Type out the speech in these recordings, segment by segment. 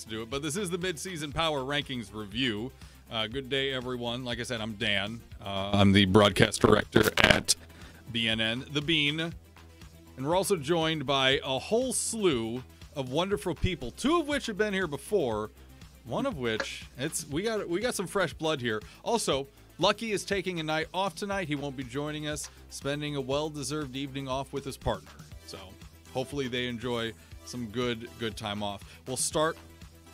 likes to do it. But this is the Midseason Power Rankings review. Good day, everyone. Like I said, I'm Dan. I'm the broadcast director at BNN, The Bean. And we're also joined by a whole slew of wonderful people, two of which have been here before, one of which, we got some fresh blood here. Also, Luckey is taking a night off tonight. He won't be joining us, spending a well-deserved evening off with his partner. So hopefully they enjoy some good time off. We'll start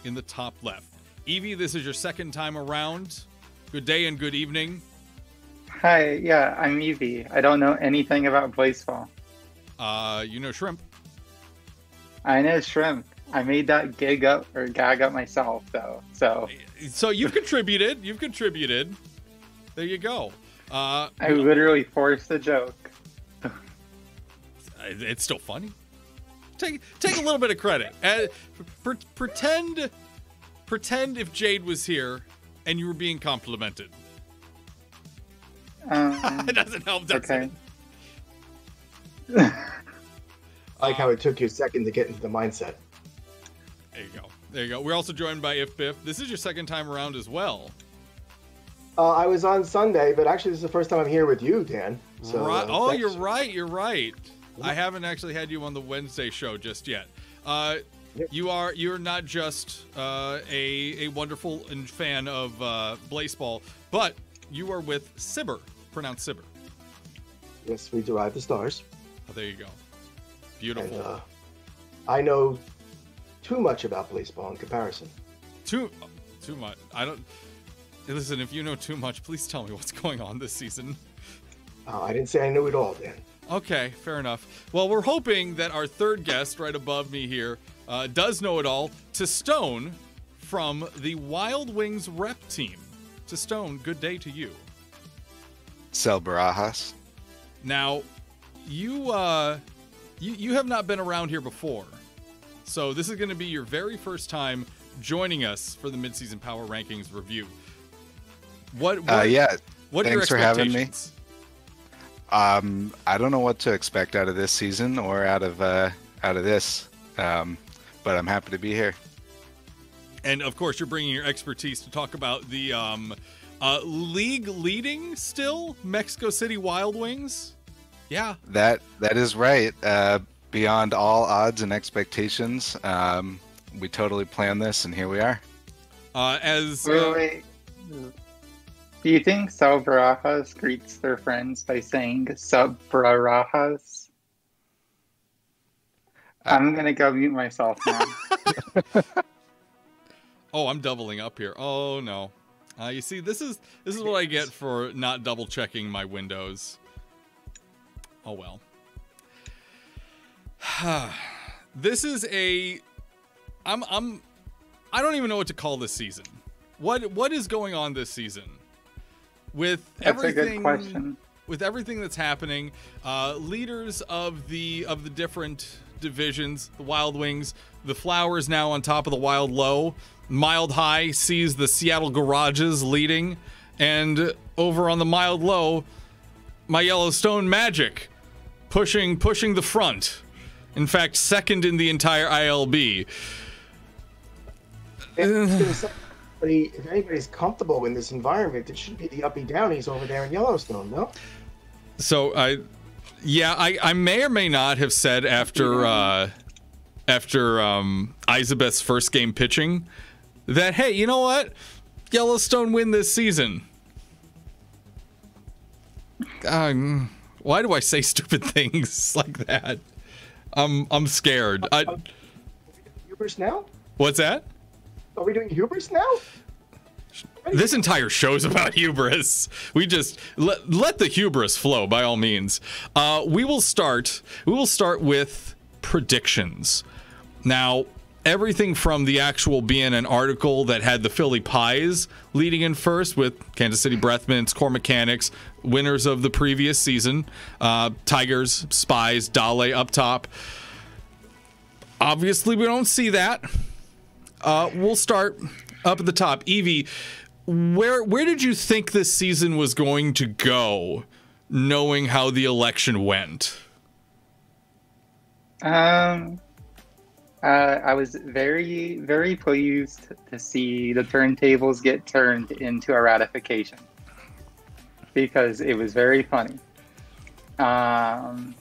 in the top left. Evie, this is your second time around. Good day and good evening. Hi, yeah, I'm Evie. I don't know anything about Blaseball. You know shrimp. I know shrimp. I made that gag up myself, though. So you've contributed. You've contributed. There you go. I literally forced a joke. It's still funny. Take a little bit of credit. Pretend if Jade was here and you were being complimented. It doesn't help, does okay. it? I like how it took you a second to get into the mindset. There you go. We're also joined by If Biff. This is your second time around as well. I was on Sunday, but actually this is the first time I'm here with you, Dan. So, right. You're right. I haven't actually had you on the Wednesday show just yet. Yep. You're not just a wonderful fan of Blaseball, but you are with Sibber, pronounced Sibber. Yes, we derive the stars. Oh, there you go. Beautiful. And, I know too much about Blaseball in comparison. Too much. I don't. Listen, if you know too much, please tell me what's going on this season. I didn't say I knew it all, Dan. Okay, fair enough. Well, we're hoping that our third guest right above me here does know it all. To Stone from the Wild Wings rep team. To Stone, good day to you. Sel Barajas. Now, you have not been around here before, so this is going to be your very first time joining us for the Midseason Power Rankings review. What What are your expectations? For having me. I don't know what to expect out of this season or out of this, but I'm happy to be here. And of course, you're bringing your expertise to talk about the league leading still Mexico City Wild Wings. Yeah, that is right. Beyond all odds and expectations, we totally planned this, and here we are. Wait. Do you think Sub Barajas greets their friends by saying Sub Barajas? I'm gonna go mute myself now. Oh, I'm doubling up here. Oh no. You see, this is what I get for not double checking my windows. Oh well. This is I don't even know what to call this season. What is going on this season? That's a good question. With everything that's happening, leaders of the different divisions, the Wild Wings, the Flowers now on top of the Wild Low. Mild High sees the Seattle Garages leading, and over on the Mild Low, my Yellowstone Magic pushing the front. In fact, second in the entire ILB. If anybody's comfortable in this environment, it should be the uppy downies over there in Yellowstone, no? So I may or may not have said after Isabeth's first game pitching that, hey, you know what? Yellowstone win this season. Why do I say stupid things like that? I'm scared. Hubris now? What's that? Are we doing hubris now? This entire show's about hubris. We just let the hubris flow by all means. We will start with predictions. Now, everything from the actual BNN article that had the Philly Pies leading in first with Kansas City Breath Mints, Core Mechanics, winners of the previous season, Tigers, Spies, Dale up top. Obviously, we don't see that. We'll start up at the top. Evie, where did you think this season was going to go, knowing how the election went? I was very, very pleased to see the turntables get turned into a ratification because it was very funny. And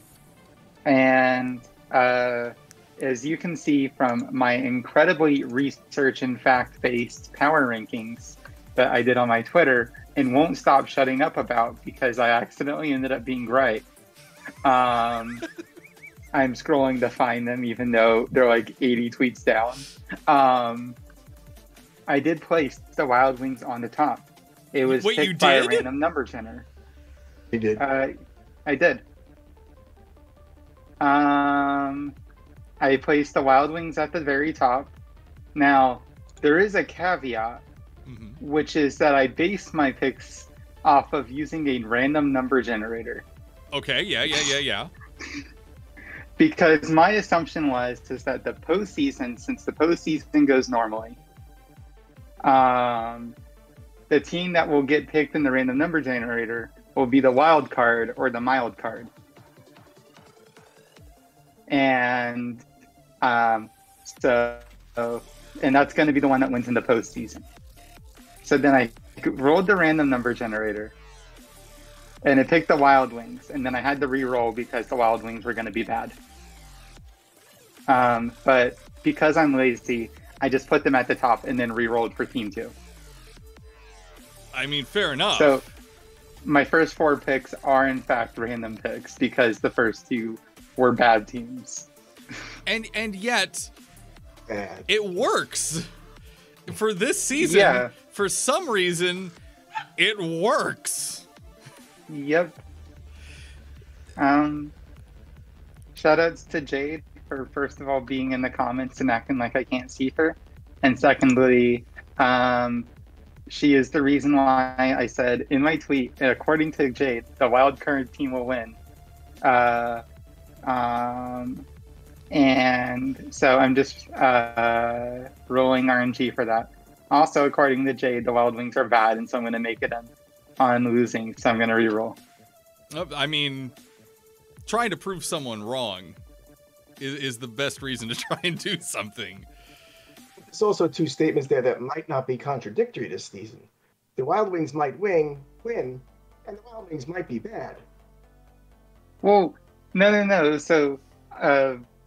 as you can see from my incredibly research and fact-based power rankings that I did on my Twitter and won't stop shutting up about because I accidentally ended up being right. I'm scrolling to find them even though they're like 80 tweets down. I did place the Wild Wings on the top. It was picked by a random number generator. You did? I did. I placed the Wild Wings at the very top. Now, there is a caveat, which is that I base my picks off of using a random number generator. Okay, yeah. Because my assumption is that the postseason, since the postseason goes normally, the team that will get picked in the random number generator will be the wild card or the mild card. And and that's going to be the one that wins in the postseason. So then I rolled the random number generator, and it picked the Wild Wings, and then I had to re-roll because the Wild Wings were going to be bad. But because I'm lazy, I just put them at the top and then re-rolled for Team 2. I mean, fair enough. So my first 4 picks are in fact random picks because the first 2 were bad teams. And yet, it works. For this season, Yeah. For some reason, it works. Yep. Shoutouts to Jade for first of all being in the comments and acting like I can't see her, and secondly, she is the reason why I said in my tweet, according to Jade, the wild card team will win. And so I'm just rolling RNG for that. Also, according to Jade, the Wild Wings are bad, and so I'm going to make it on losing, so I'm going to reroll. I mean, trying to prove someone wrong is the best reason to try and do something. There's also 2 statements there that might not be contradictory this season. The Wild Wings might win, and the Wild Wings might be bad. Well, no. So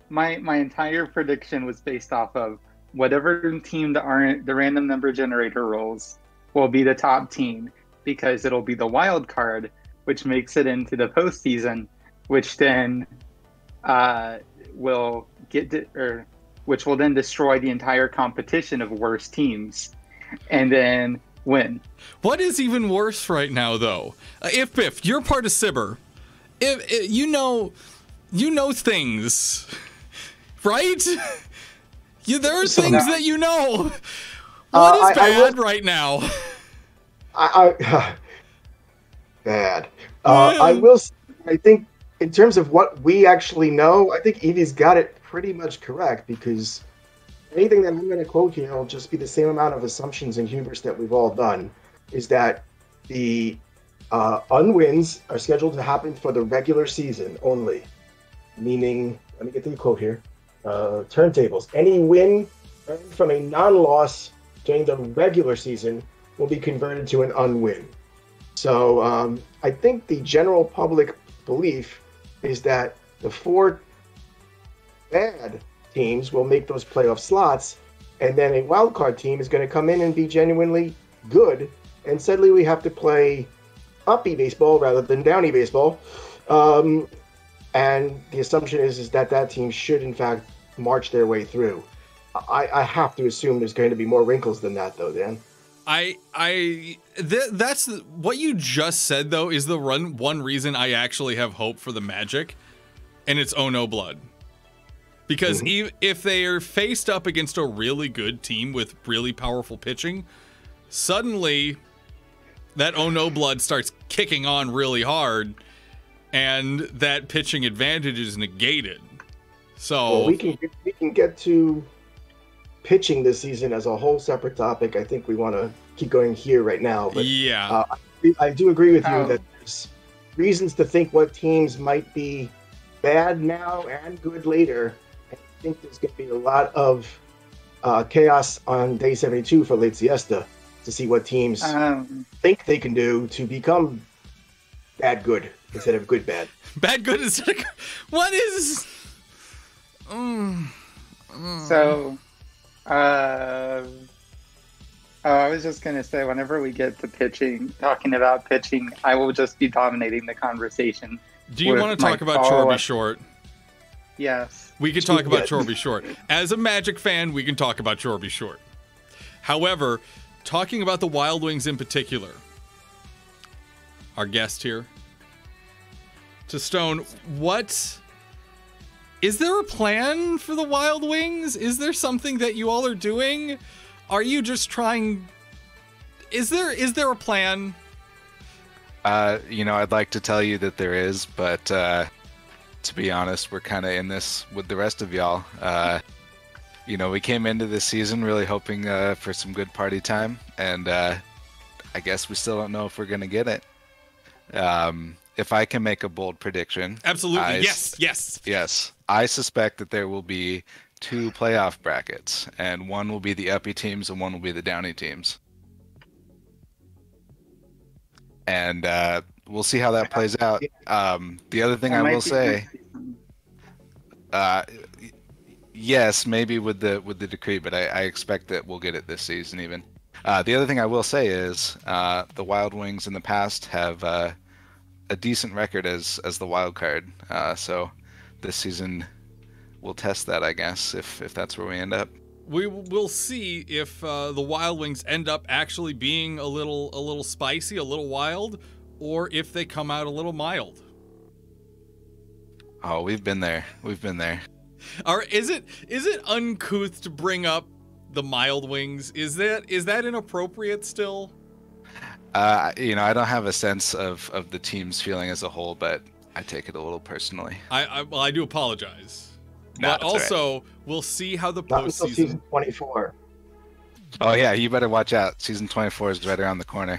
my entire prediction was based off of whatever team the random number generator rolls will be the top team because it'll be the wild card, which makes it into the postseason, which then will which will then destroy the entire competition of worse teams, and then win. What is even worse right now, though? If Biff, you're part of Sibber, if you know things, right? There are things that you know. What is bad right now? Bad. I think in terms of what we actually know, I think Evie's got it pretty much correct, because anything that I'm going to quote here will just be the same amount of assumptions and hubris that we've all done, is that the unwins are scheduled to happen for the regular season only. Meaning, let me get to the quote here, turntables. Any win earned from a non-loss during the regular season will be converted to an unwin. So I think the general public belief is that the 4 bad teams will make those playoff slots, and then a wildcard team is going to come in and be genuinely good, and suddenly we have to play uppy baseball rather than downy baseball. And the assumption is that team should, in fact, march their way through. I have to assume there's going to be more wrinkles than that, though, Dan. That's what you just said, though, is the one reason I actually have hope for the Magic, and it's Oh No Blood. Because if they are faced up against a really good team with really powerful pitching, suddenly that Oh No Blood starts kicking on really hard, and that pitching advantage is negated. So we can get to pitching this season as a whole separate topic. I think we want to keep going here right now. But yeah, I do agree with you that there's reasons to think what teams might be bad now and good later. think there's going to be a lot of chaos on day 72 for late siesta to see what teams think they can do to become bad good instead of good bad. Bad good instead of what is? So, I was just gonna say, whenever we get to pitching, talking about pitching, I will just be dominating the conversation. Do you want to talk about Chorby Short? Yes. We can talk about Chorby Short. As a Magic fan, we can talk about Chorby Short. However, talking about the Wild Wings in particular, our guest here, to Stone, is there a plan for the Wild Wings? Is there something that you all are doing? Are you just trying? Is there a plan? I'd like to tell you that there is, but to be honest, we're kind of in this with the rest of y'all. We came into this season really hoping for some good party time, and I guess we still don't know if we're going to get it. If I can make a bold prediction. Absolutely. Yes. I suspect that there will be 2 playoff brackets, and one will be the uppy teams and one will be the downy teams. And we'll see how that plays out. The other thing I will say, yes, maybe with the decree, but I expect that we'll get it this season even. The other thing I will say is the Wild Wings in the past have a decent record as the wild card. So this season we'll test that, I guess, if that's where we end up. We will see if the Wild Wings end up actually being a little spicy, a little wild, or if they come out a little mild. Oh, we've been there. Is it uncouth to bring up the Mild Wings? Is that inappropriate still? I don't have a sense of the team's feeling as a whole, but I take it a little personally. I do apologize. No, but also, right. We'll see how the Not until postseason. season 24. Oh yeah, you better watch out. Season 24 is right around the corner.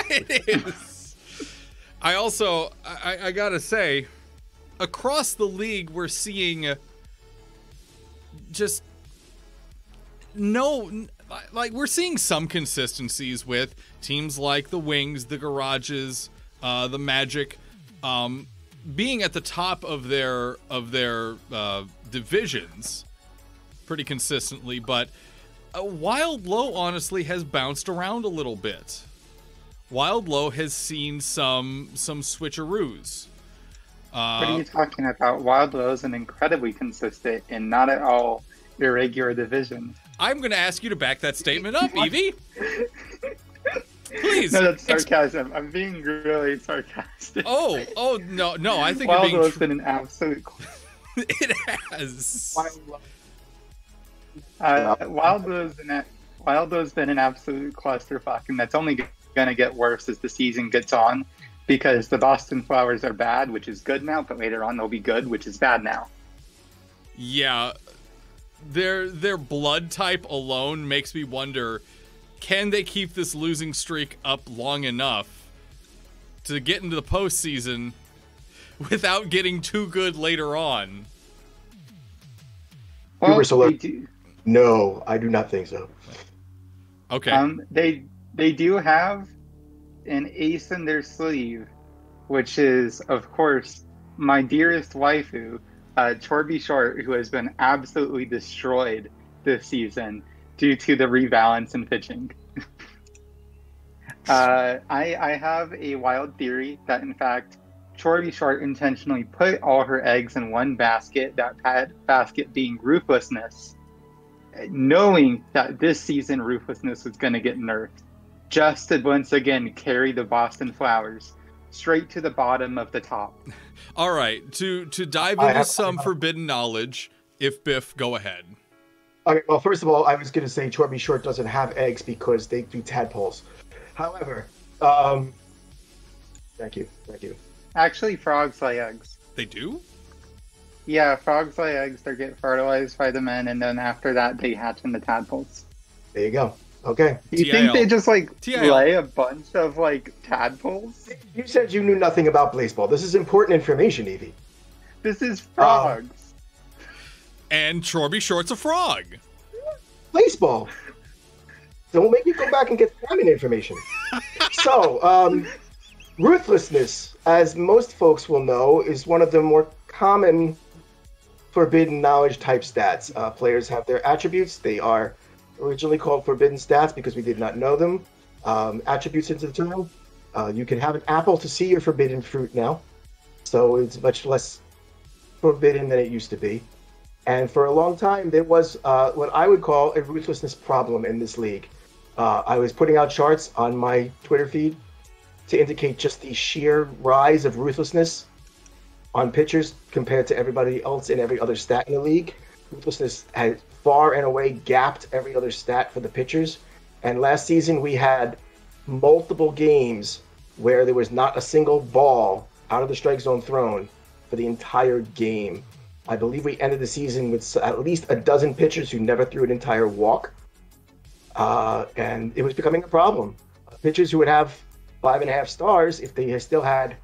It is. I gotta say, across the league, we're seeing we're seeing some consistencies with teams like the Wings, the Garages, the Magic, being at the top of their divisions pretty consistently, but Wild Low honestly has bounced around a little bit. Wild Low has seen some switcheroos. What are you talking about? Wild Low is an incredibly consistent and not at all irregular division. I'm going to ask you to back that statement up, Evie. Please. No, that's sarcasm. I'm being really sarcastic. Oh, no, I think Wild you're Low's been an absolute... It has. Wild Low's been an absolute clusterfuck, and that's only going to get worse as the season gets on, because the Boston Flowers are bad, which is good now, but later on they'll be good, which is bad now. Yeah, their blood type alone makes me wonder, can they keep this losing streak up long enough to get into the postseason without getting too good later on? Well, No, I do not think so. Okay. They do have an ace in their sleeve, which is, of course, my dearest waifu, Chorby Short, who has been absolutely destroyed this season due to the rebalance in pitching. I have a wild theory that, in fact, Chorby Short intentionally put all her eggs in one basket, that basket being ruthlessness, knowing that this season ruthlessness was going to get nerfed, just to once again carry the Boston Flowers straight to the bottom of the top. All right, to dive into some forbidden knowledge, if Biff, go ahead. Okay, well, first of all, I was going to say Chorby Short doesn't have eggs because they do tadpoles. However, thank you. Actually, frogs lay eggs. They do? Yeah, frogs lay eggs, they get fertilized by the men, and then after that, they hatch into tadpoles. There you go. Okay. You TIL. think they just, TIL. lay a bunch of, tadpoles? You said you knew nothing about baseball. This is important information, Evie. This is frogs. And Chorby Short's a frog. Baseball. Don't make me go back and get salmon information. So, ruthlessness, as most folks will know, is one of the more common forbidden knowledge type stats. Players have their attributes. They are originally called forbidden stats because we did not know them. Attributes into the term. You can have an apple to see your forbidden fruit now. So it's much less forbidden than it used to be. And for a long time, there was what I would call a ruthlessness problem in this league. I was putting out charts on my Twitter feed to indicate just the sheer rise of ruthlessness on pitchers compared to everybody else in every other stat in the league. Ruthlessness had far and away gapped every other stat for the pitchers. And last season, we had multiple games where there was not a single ball out of the strike zone thrown for the entire game. I believe we ended the season with at least a dozen pitchers who never threw an entire walk. And it was becoming a problem. Pitchers who would have 5.5 stars, if they still had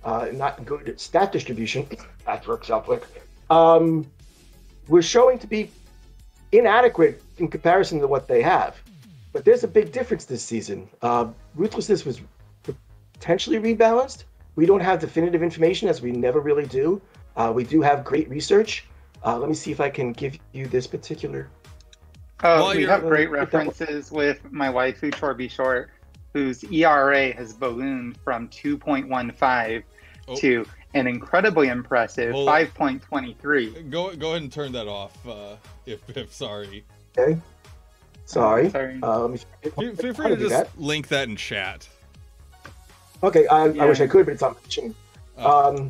not good stat distribution, that works out quick, were showing to be inadequate in comparison to what they have. But there's a big difference this season. Ruthlessness was potentially rebalanced. We don't have definitive information, as we never really do. We do have great research. Let me see if I can give you this particular. We have great references with my waifu Chorby Short, whose ERA has ballooned from 2.15 to an incredibly impressive 5.23. Go ahead and turn that off, if sorry. Okay. Sorry. Feel free to just link that in chat. Okay, I wish I could, but it's not mentioned. I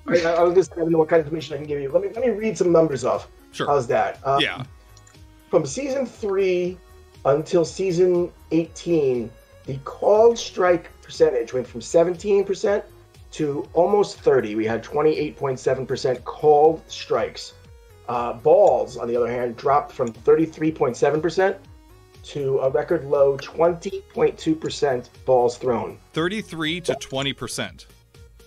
was just I don't know what kind of information I can give you. Let me read some numbers off. Sure. How's that? Yeah. From season 3 until season 18, the called strike percentage went from 17% to almost 30%. We had 28.7% called strikes. Balls, on the other hand, dropped from 33.7% to a record low 20.2% balls thrown. 33 to 20%.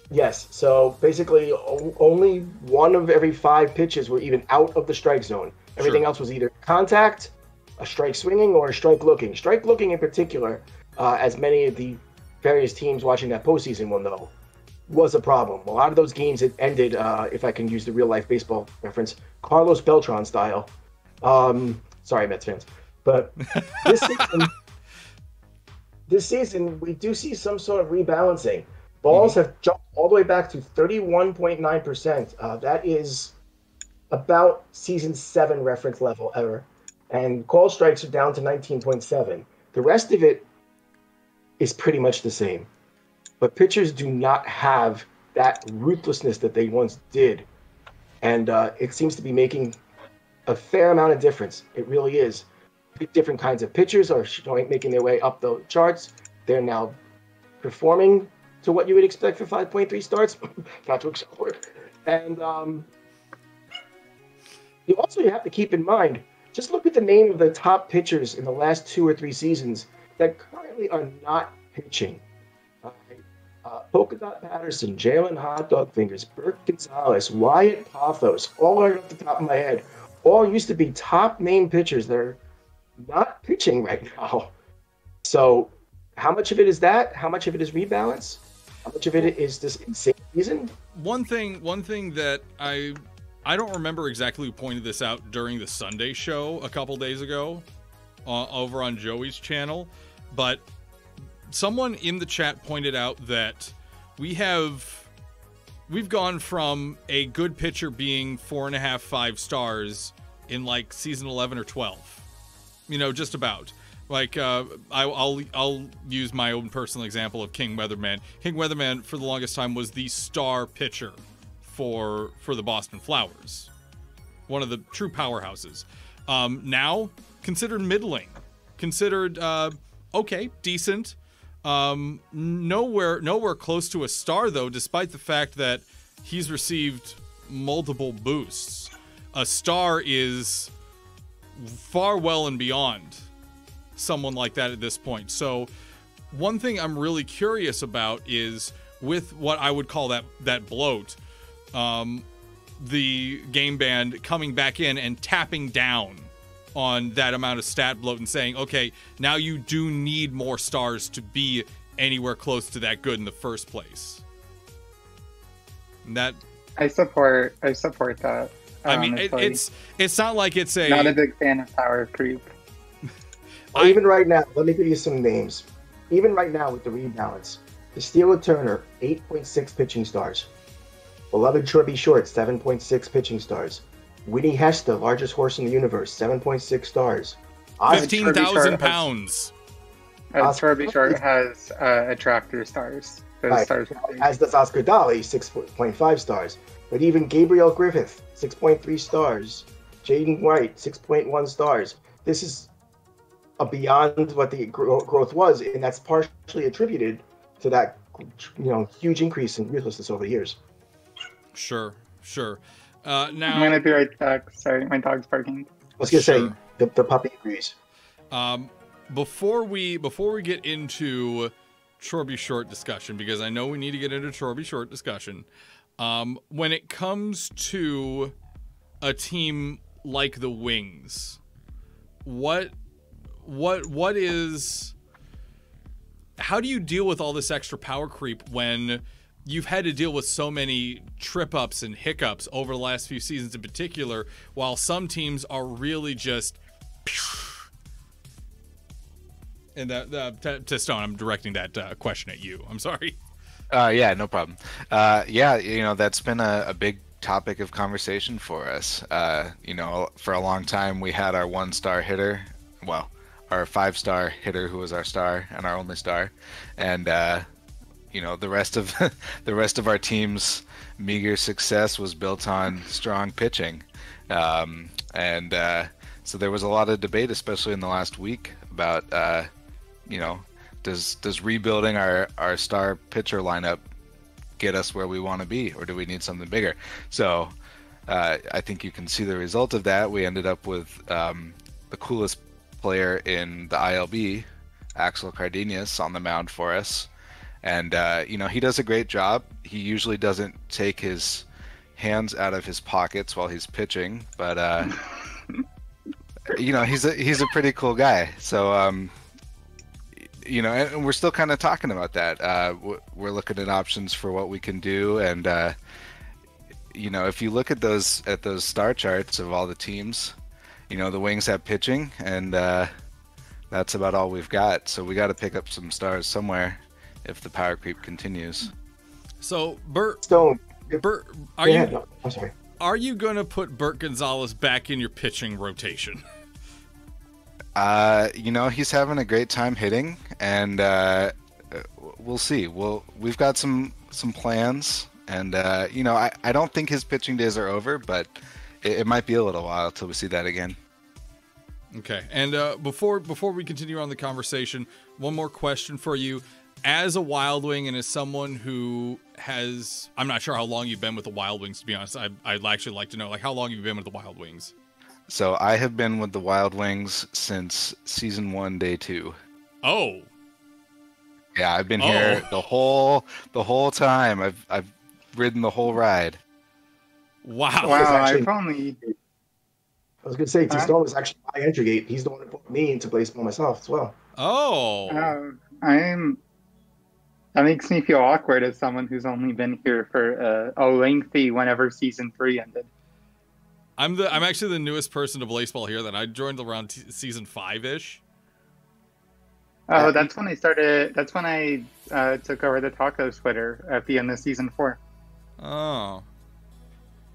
Yes, so basically only 1 of every 5 pitches were even out of the strike zone. Everything else was either contact, a strike swinging, or a strike looking. Strike looking in particular, as many of the various teams watching that postseason will know, was a problem. A lot of those games, it ended, if I can use the real-life baseball reference, Carlos Beltran style. Sorry, Mets fans. But this season, we do see some sort of rebalancing. Balls have jumped all the way back to 31.9%. That is about season 7 reference level ever. And call strikes are down to 19.7. The rest of it is pretty much the same. But pitchers do not have that ruthlessness that they once did. And it seems to be making a fair amount of difference. It really is. Different kinds of pitchers are making their way up the charts. They're now performing to what you would expect for 5.3 starts. Not to work. And you have to keep in mind, just look at the name of the top pitchers in the last 2 or 3 seasons that currently are not pitching. Polka Dot Patterson, Jalen Hot Dog Fingers, Bert Gonzalez, Wyatt Pothos, all right off the top of my head, all used to be top name pitchers that are not pitching right now. So how much of it is that? How much of it is rebalance? How much of it is this insane season? One thing that I don't remember exactly who pointed this out during the Sunday show a couple days ago over on Joey's channel, but someone in the chat pointed out that we've gone from a good pitcher being 4.5, 5 stars in like season 11 or 12. Just about. Like, I'll use my own personal example of King Weatherman. King Weatherman, for the longest time, was the star pitcher for the Boston Flowers. One of the true powerhouses. Now, considered middling. Considered, okay, decent. Nowhere close to a star, though, despite the fact that he's received multiple boosts. A star is far well and beyond someone like that at this point. So one thing I'm really curious about is with what I would call that bloat, the game band coming back in and tapping down on that amount of stat bloat and saying, okay, now you do need more stars to be anywhere close to that good in the first place. And that I support that. I mean, it's not like it's a... Not a big fan of power creep. Even right now, let me give you some names. Even right now with the rebalance, the Steeler Turner, 8.6 pitching stars. Beloved Chorby Short, 7.6 pitching stars. Winnie Hester, largest horse in the universe, 7.6 stars. 15,000 pounds. Chorby Short has attractor stars. Those stars as does Oscar Dolly, 6.5 stars. But even Gabriel Griffith, 6.3 stars. Jaden White, 6.1 stars. This is beyond what the growth was, and that's partially attributed to that, huge increase in ruthlessness over the years. Sure. Now I'm gonna be right back. Sorry, my dog's barking. I was gonna say the puppy agrees. Before we get into Chorby Short discussion, because I know we need to get into Chorby Short discussion. When it comes to a team like the Wings, what is, how do you deal with all this extra power creep when you've had to deal with so many trip ups and hiccups over the last few seasons in particular, while some teams are really just... And to Stone, I'm directing that question at you. I'm sorry. Yeah, no problem. That's been a big topic of conversation for us. For a long time we had our 1-star hitter, well, our 5-star hitter who was our star and our only star, and the rest of our team's meager success was built on strong pitching, so there was a lot of debate, especially in the last week, about does rebuilding our star pitcher lineup get us where we want to be, or do we need something bigger? So I think you can see the result of that. We ended up with the coolest player in the ILB, Axel Cardenas, on the mound for us. And, he does a great job. He usually doesn't take his hands out of his pockets while he's pitching, but, he's a pretty cool guy. So, and we're still kind of talking about that. We're looking at options for what we can do. And, if you look at those star charts of all the teams, the Wings have pitching, and that's about all we've got. So we got to pick up some stars somewhere if the power creep continues. So, Bert, are you going to put Bert Gonzalez back in your pitching rotation? He's having a great time hitting, and we'll see. We've got some plans, and I don't think his pitching days are over, but it might be a little while till we see that again. Okay, and before we continue on the conversation, one more question for you. As a Wild Wing and as someone who has, I'm not sure how long you've been with the Wild Wings, to be honest. I'd actually like to know, how long have you been with the Wild Wings? So I have been with the Wild Wings since season 1, day 2. Oh. Yeah, I've been here the whole time. I've ridden the whole ride. Wow. I was going to say, T-Stone was actually my entry gate. He's the one who put me into Blaseball myself as well. Oh. That makes me feel awkward as someone who's only been here for a lengthy whenever season 3 ended. I'm actually the newest person to Blaseball here. That I joined around season 5-ish. Oh, that's when I started. That's when I took over the Tacos Twitter at the end of season 4. Oh.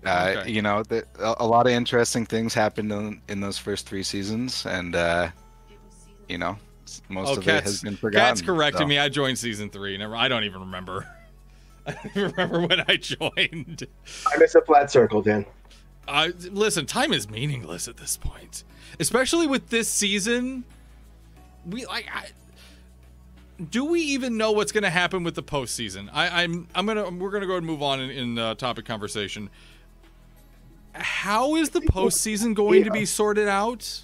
Okay. A lot of interesting things happened in those first 3 seasons, and most of it has been forgotten. Cat's correcting me. I joined season 3. I don't even remember. I don't even remember when I joined. I miss a flat circle, Dan. Listen, time is meaningless at this point, especially with this season. Do we even know what's going to happen with the postseason? We're gonna go and move on in topic conversation. How is the postseason going to be sorted out?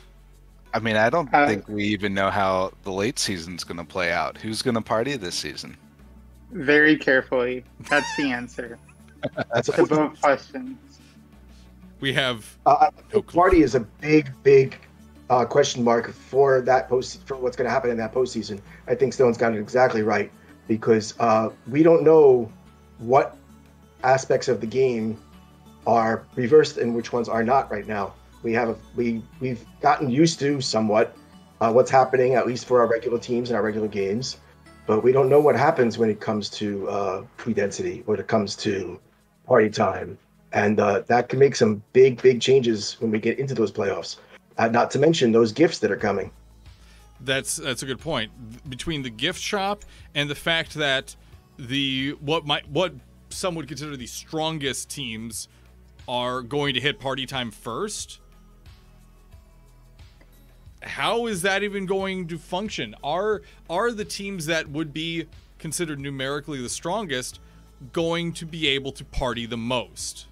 I mean, I don't think we even know how the late season's going to play out. Who's going to party this season? Very carefully. That's the answer. That's to both questions. We have I no think clue. Party is a big question mark for that for what's going to happen in that postseason. I think Stone's got it exactly right because we don't know what aspects of the game are reversed and which ones are not right now. We've gotten used to somewhat what's happening, at least for our regular teams and our regular games, but we don't know what happens when it comes to pre-density, when it comes to party time, and that can make some big changes when we get into those playoffs. Not to mention those gifts that are coming. That's a good point. Between the gift shop and the fact that what some would consider the strongest teams are going to hit party time first. How is that even going to function? Are the teams that would be considered numerically the strongest going to be able to party the most?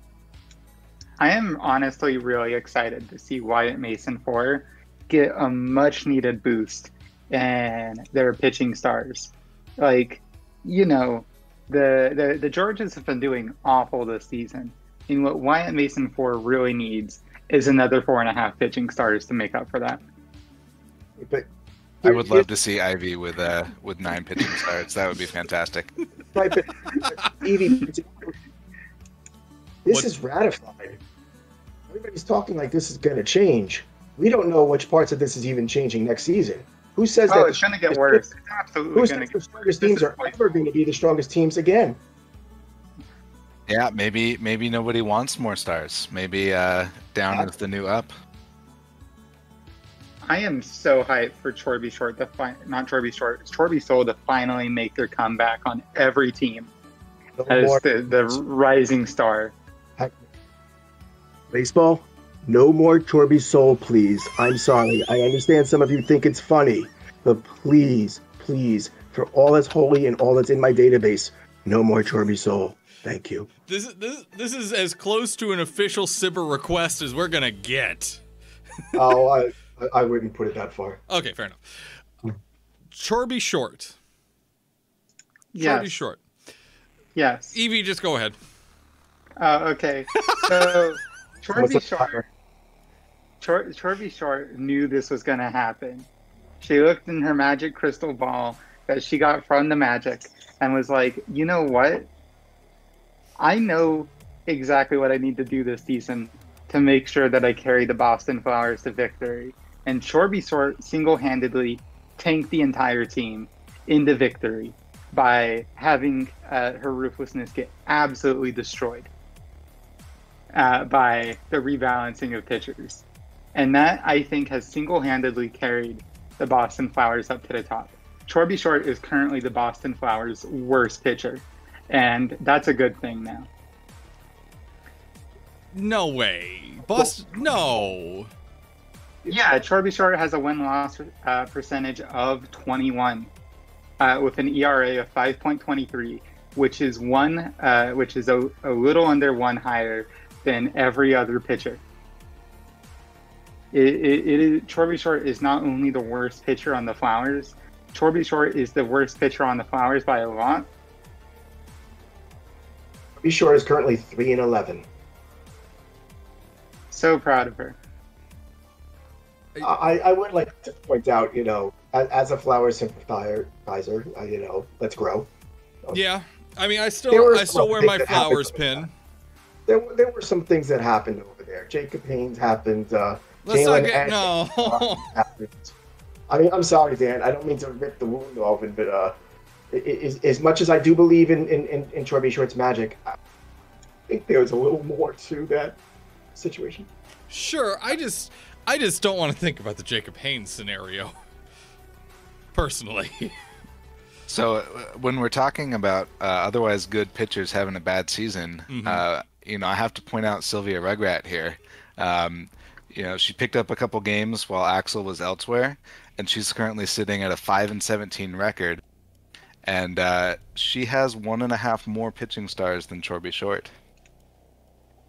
I am honestly really excited to see Wyatt Mason 4 get a much needed boost in their pitching stars. Like, you know, the Georgians have been doing awful this season. And what Wyatt Mason 4 really needs is another 4.5 pitching stars to make up for that. But I would love to see Ivy with 9 pitching starts. That would be fantastic. right, but Evie, this is ratified. Everybody's talking like this is going to change. We don't know which parts of this is even changing next season. Who says that? Oh, it's going to get worse. It's absolutely going to get worse. The strongest teams are ever going to be the strongest teams again. Yeah, maybe nobody wants more stars. Maybe down is the new up. I am so hyped for Chorby Soul to finally make their comeback on every team as the rising star. Baseball, no more Chorby Soul, please. I'm sorry. I understand some of you think it's funny, but please, for all that's holy and all that's in my database, no more Chorby Soul. Thank you. This is as close to an official Sibber request as we're gonna get. Oh, I wouldn't put it that far. Okay, fair enough. Chorby Short. Yes. Chorby Short. Yes. Evie, just go ahead. Okay. So Chorby Short knew this was going to happen. She looked in her magic crystal ball that she got from the Magic and was like, you know what? I know exactly what I need to do this season to make sure that I carry the Boston Flowers to victory. And Chorby Short single-handedly tanked the entire team into victory by having her ruthlessness get absolutely destroyed by the rebalancing of pitchers. And that, I think, has single-handedly carried the Boston Flowers up to the top. Chorby Short is currently the Boston Flowers' worst pitcher, and that's a good thing now. No way. Boston, no. Yeah, Chorby Short has a win-loss percentage of 21 with an ERA of 5.23, which is a little under one higher than every other pitcher. Chorby Short is not only the worst pitcher on the Flowers, Chorby Short is the worst pitcher on the Flowers by a lot. Chorby Short is currently 3-11. So proud of her. I would like to point out, as a Flowers sympathizer, let's grow. Yeah, I mean, I still wear my Flowers pin. There were some things that happened over there. Jacob Haynes happened. Let's not get no. Happened. I mean, I'm sorry, Dan. I don't mean to rip the wound open, but as much as I do believe in Chorby Short's magic, I think there's a little more to that situation. Sure, I just don't want to think about the Jacob Haynes scenario, personally. So when we're talking about otherwise good pitchers having a bad season, I have to point out Sylvia Rugrat here. She picked up a couple games while Axel was elsewhere, and she's currently sitting at a 5-17 record, and she has 1.5 more pitching stars than Chorby Short.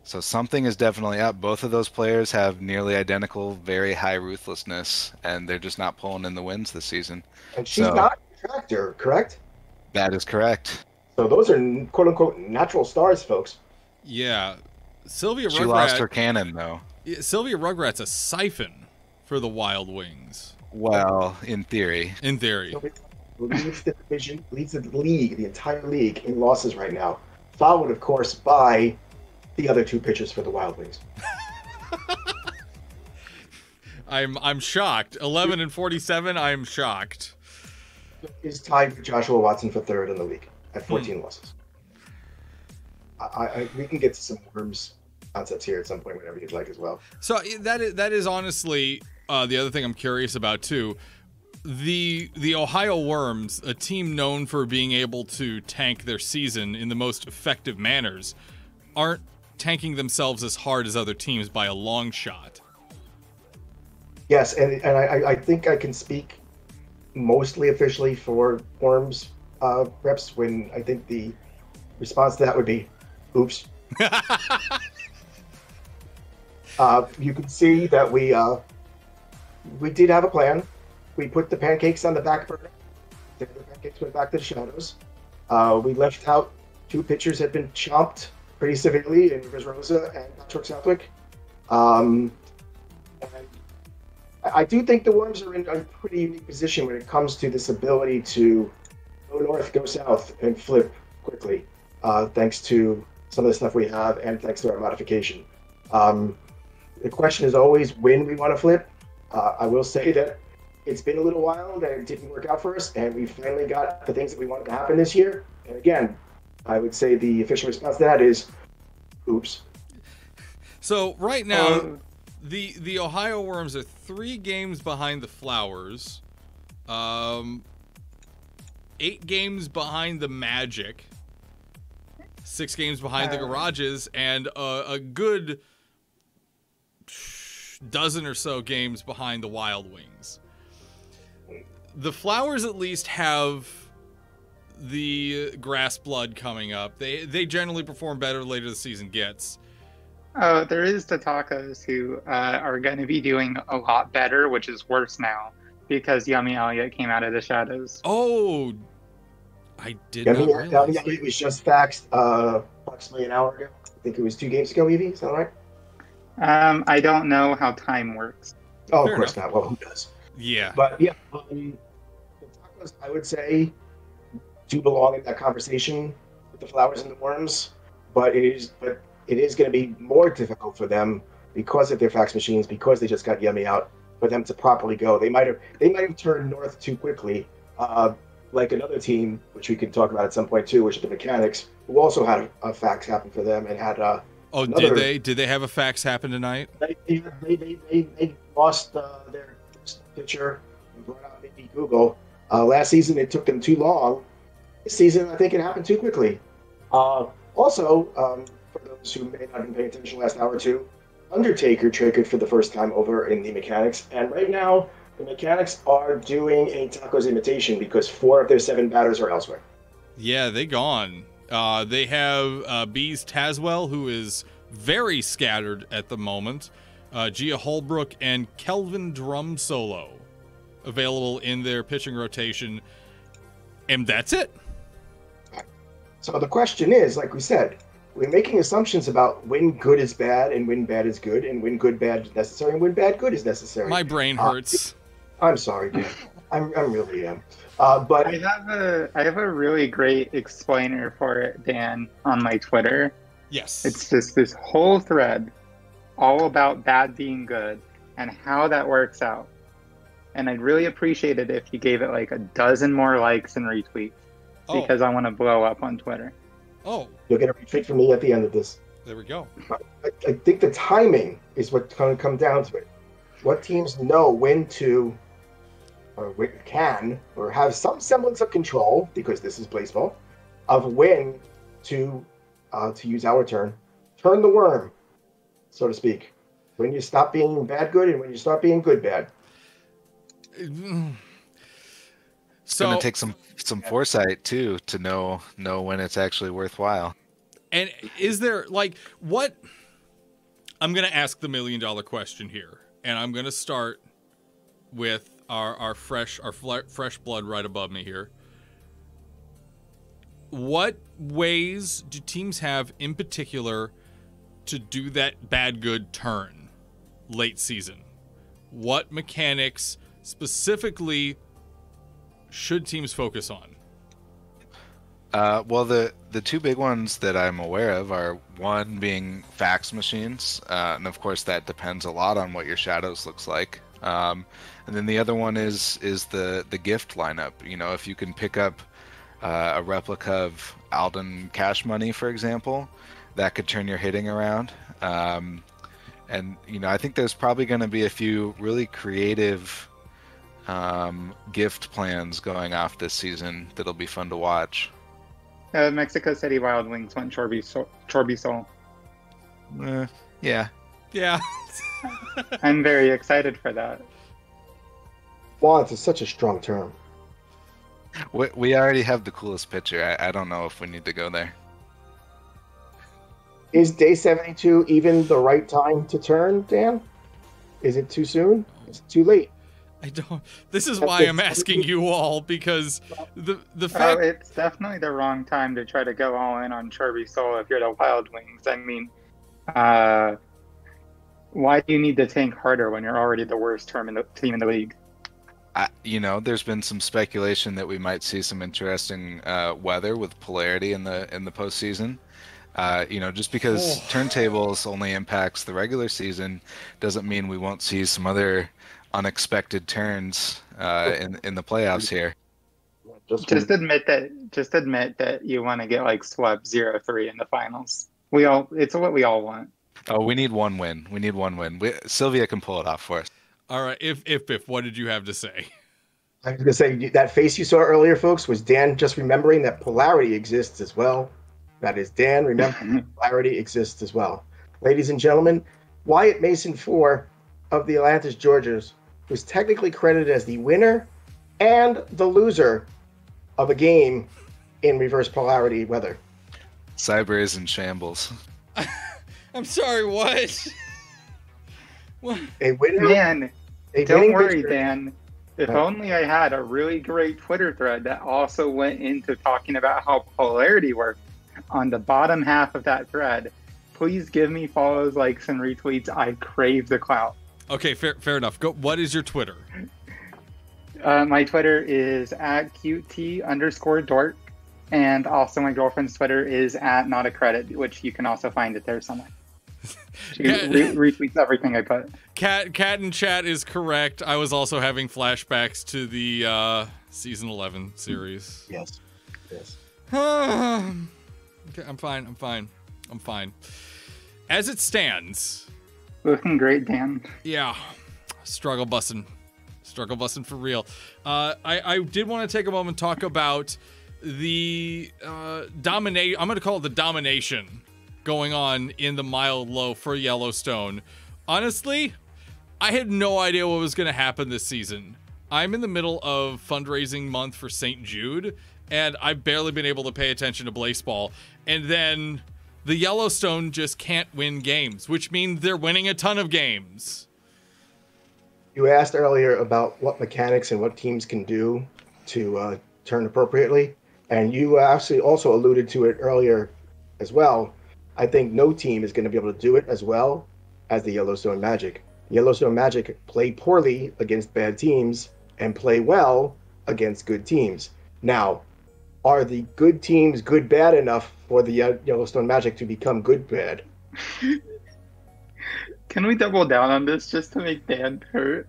So something is definitely up. Both of those players have nearly identical, very high ruthlessness, and they're just not pulling in the wins this season. And she's not a tractor, correct? That is correct. So those are quote-unquote natural stars, folks. Yeah. Sylvia She lost her Rugrat. cannon, though. Sylvia Rugrat's a siphon for the Wild Wings, Well, in theory. in theory. Leads the division, leads the league, the entire league in losses right now. Followed, of course, by the other two pitchers for the Wild Wings. I'm shocked. 11 and 47. I'm shocked. Is tied with Joshua Watson for third in the league at 14 losses. We can get to some Worms concepts here at some point whenever you'd like as well. So that is honestly the other thing I'm curious about too. The Ohio Worms, a team known for being able to tank their season in the most effective manners, aren't tanking themselves as hard as other teams by a long shot. Yes, and I think I can speak mostly officially for Worms reps when I think the response to that would be, oops. You can see that we did have a plan. We put the pancakes on the back burner. The pancakes went back to the shadows. We left out two pitchers had been chomped pretty severely in Rivers Rosa and Patrick Southwick. And I do think the Worms are in a pretty unique position when it comes to this ability to go north, go south, and flip quickly, thanks to some of the stuff we have and thanks to our modification. The question is always when we want to flip. I will say that it's been a little while that it didn't work out for us, and we finally got the things that we wanted to happen this year. And again, I would say the official response to that is, oops. So right now, the Ohio Worms are 3 games behind the Flowers, 8 games behind the Magic, 6 games behind the Garages, and a good dozen or so games behind the Wild Wings. The Flowers at least have the Grass Blood coming up. They generally perform better later the season gets. There is the Tacos who are going to be doing a lot better, which is worse now because Yummy Elliott came out of the shadows. Oh, I did not realize. Yummy Elliott was just faxed approximately an hour ago. I think it was 2 games ago, Evie. Is that right? I don't know how time works. Oh, Fair of course enough. not. Well, who does? Yeah. But yeah, the Tacos, I would say, do belong in that conversation with the Flowers and the Worms. But it is going to be more difficult for them because of their fax machines, because they just got Yummy out, for them to properly go. They might have turned north too quickly, like another team, which we can talk about at some point too, which are the Mechanics, who also had a fax happen for them and had did they have a fax happen tonight? They lost their pitcher and brought out maybe Google. Last season it took them too long. This season I think it happened too quickly. Also, for those who may not have been paying attention last hour or two, Undertaker triggered for the first time over in the Mechanics, and right now the Mechanics are doing a Tacos imitation because 4 of their 7 batters are elsewhere. Yeah, they gone. They have Bees Tazwell, who is very scattered at the moment. Gia Holbrook and Kelvin Drum Solo available in their pitching rotation. And that's it. So the question is, like we said, we're making assumptions about when good is bad and when bad is good and when good, bad is necessary and when bad, good is necessary. My brain hurts. I'm sorry, Dan. I really am. But I have a really great explainer for it, Dan, on my Twitter. Yes. It's just this whole thread all about bad being good and how that works out. And I'd really appreciate it if you gave it like a dozen more likes and retweets because I want to blow up on Twitter. Oh. You'll get a retweet from me at the end of this. There we go. I think the timing is what's going to come down to it. What teams know when to, or can, or have some semblance of control, because this is Blaseball, of when to use our turn the worm, so to speak. When you stop being bad good and when you start being good bad. It's going to take some foresight too to know when it's actually worthwhile. And is there what? I'm going to ask the $1 million question here, and I'm going to start with our fresh blood right above me here. What ways do teams have in particular to do that bad good turn late season? What mechanics specifically should teams focus on? Well, the two big ones that I'm aware of are one being fax machines, and of course that depends a lot on what your shadows looks like. And then the other one is the gift lineup. You know, if you can pick up a replica of Alden Cash Money, for example, that could turn your hitting around. And you know, I think there's probably going to be a few really creative gift plans going off this season that'll be fun to watch. Mexico City Wild Wings went Chorbisol. Yeah. Yeah. I'm very excited for that. Want is such a strong term. We already have the coolest pitcher. I don't know if we need to go there. Is day 72 even the right time to turn, Dan? Is it too soon? It's too late. I don't. This is why I'm asking you all, because the fact it's definitely the wrong time to try to go all in on Chorbisol if you're the Wild Wings. I mean, why do you need to tank harder when you're already the worst team in the league? You know, there's been some speculation that we might see some interesting weather with polarity in the postseason. You know, just because turntables only impacts the regular season doesn't mean we won't see some other unexpected turns in the playoffs here. Just admit that you want to get like swept 0-3 in the finals. It's what we all want. Oh, we need one win. Sylvia can pull it off for us. All right. If what did you have to say? I was going to say, that face you saw earlier, folks, was Dan just remembering that polarity exists as well. That is Dan remembering polarity exists as well. Ladies and gentlemen, Wyatt Mason IV of the Atlantis Georgians was technically credited as the winner and the loser of a game in reverse polarity weather. Cyber is in shambles. I'm sorry, what? What? A winner? Dan, don't worry, Dan. If only I had a really great Twitter thread that also went into talking about how polarity worked on the bottom half of that thread. Please give me follows, likes, and retweets. I crave the clout. Okay, fair enough. Go. What is your Twitter? My Twitter is @QT_dork. And also my girlfriend's Twitter is @notacredit, which you can also find it there somewhere. She retweets everything I put. Cat in chat is correct. I was also having flashbacks to the season 11 series. Yes. Okay, I'm fine. As it stands. Looking great, Dan. Yeah. Struggle busting for real. I did want to take a moment and talk about the I'm going to call it the domination going on in the mile low for Yellowstone. Honestly, I had no idea what was going to happen this season. I'm in the middle of fundraising month for St. Jude, and I've barely been able to pay attention to Blaseball. And then the Yellowstone just can't win games, which means they're winning a ton of games. You asked earlier about what mechanics and what teams can do to turn appropriately. And you actually also alluded to it earlier as well. I think no team is going to be able to do it as well as the Yellowstone Magic. Yellowstone Magic play poorly against bad teams and play well against good teams. Now, are the good teams good-bad enough for the Yellowstone Magic to become good-bad? Can we double down on this just to make Dan hurt?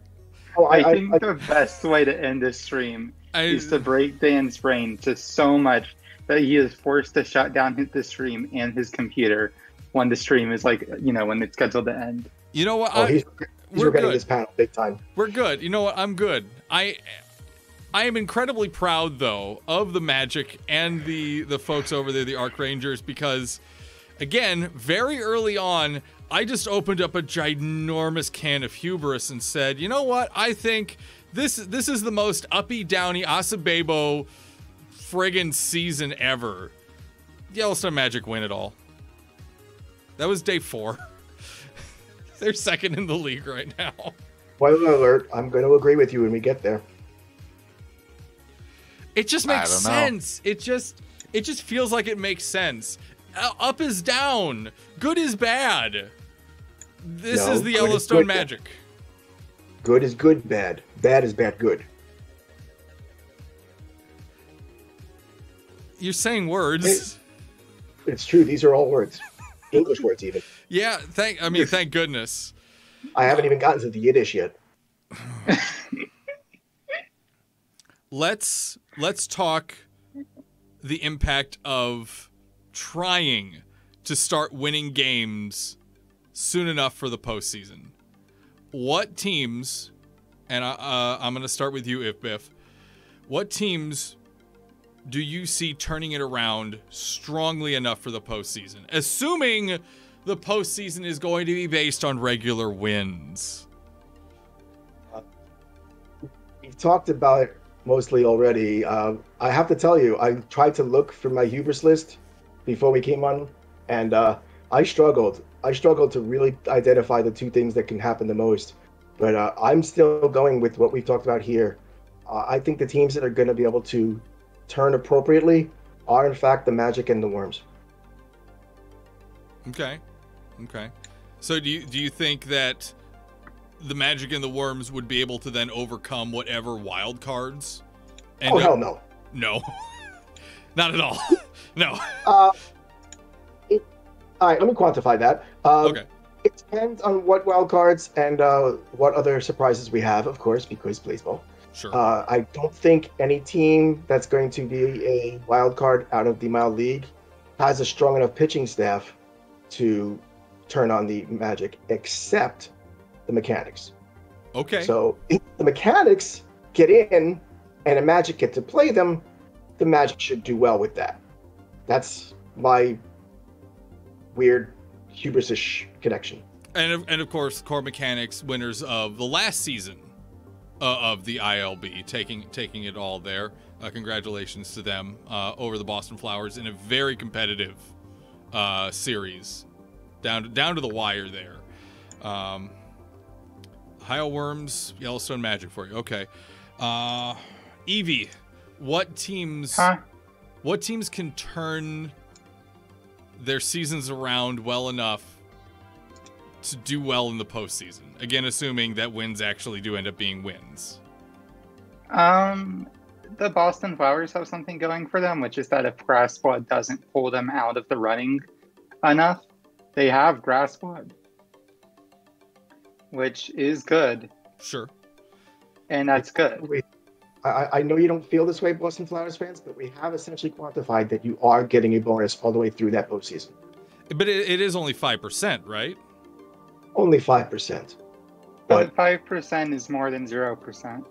I think the best way to end this stream is to break Dan's brain to so much that he is forced to shut down the stream and his computer when the stream is when it's scheduled to end. You know what? He's regretting this panel big time. We're good. You know what? I'm good. I am incredibly proud, though, of the Magic and the folks over there, the Arc Rangers, because, again, very early on, I just opened up a ginormous can of hubris and said, you know what? I think this is the most uppy-downy Acebebo friggin' season ever. Yellowstone Magic win it all. That was day 4. They're second in the league right now. Spoiler alert, I'm going to agree with you when we get there. It just makes sense. It just feels like it makes sense. Up is down. Good is bad. This No, is the good is Yellowstone good. magic. Good is good, bad. Bad is bad, good. You're saying words. It's true. These are all words. English words, even. Yeah, thank goodness. I haven't even gotten to the Yiddish yet. Let's talk the impact of trying to start winning games soon enough for the postseason. What teams, and I'm going to start with you, If what teams do you see turning it around strongly enough for the postseason? Assuming the postseason is going to be based on regular wins. We've talked about it mostly already. I have to tell you, I tried to look for my hubris list before we came on, and I struggled. I struggled to really identify the two things that can happen the most. But I'm still going with what we've talked about here. I think the teams that are going to be able to turn appropriately are, in fact, the Magic and the Worms. Okay. So do you think that the Magic and the Worms would be able to then overcome whatever wild cards? Oh, hell no. No. Not at all. No. All right, let me quantify that. Okay. It depends on what wild cards and what other surprises we have, of course, because Blaseball. Sure. I don't think any team that's going to be a wild card out of the Mild League has a strong enough pitching staff to turn on the Magic, except the Mechanics. Okay. So if the Mechanics get in and the Magic get to play them, the Magic should do well with that. That's my weird hubris-ish connection. And of course, Core Mechanics, winners of the last season of the ILB, taking it all there. Congratulations to them over the Boston Flowers in a very competitive series, down to the wire there. Ohio Worms, Yellowstone Magic for you. Okay, Evie, what teams can turn their seasons around well enough to do well in the postseason? Again, assuming that wins actually do end up being wins. The Boston Flowers have something going for them, which is that if Grass Blood doesn't pull them out of the running enough, they have Grass Blood, which is good. Sure. And that's good. I know you don't feel this way, Boston Flowers fans, but we have essentially quantified that you are getting a bonus all the way through that postseason. But it is only 5%, right? Only 5%. But 5% is more than 0%.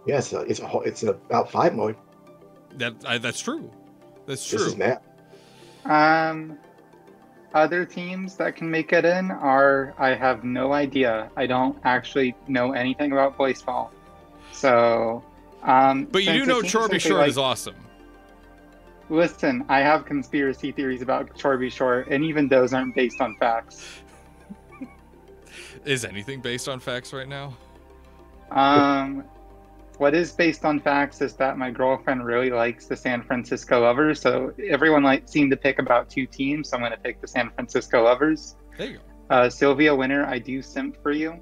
Yes, it's about 5 mode. That's true. That's true. This is math. Other teams that can make it in are, I have no idea. I don't actually know anything about baseball. So, but you do know Chorby Short is awesome. Listen, I have conspiracy theories about Chorby Short, and even those aren't based on facts. Is anything based on facts right now? What is based on facts is that my girlfriend really likes the San Francisco Lovers, so everyone seemed to pick about 2 teams, so I'm going to pick the San Francisco Lovers. There you go. Sylvia, winner, I do simp for you.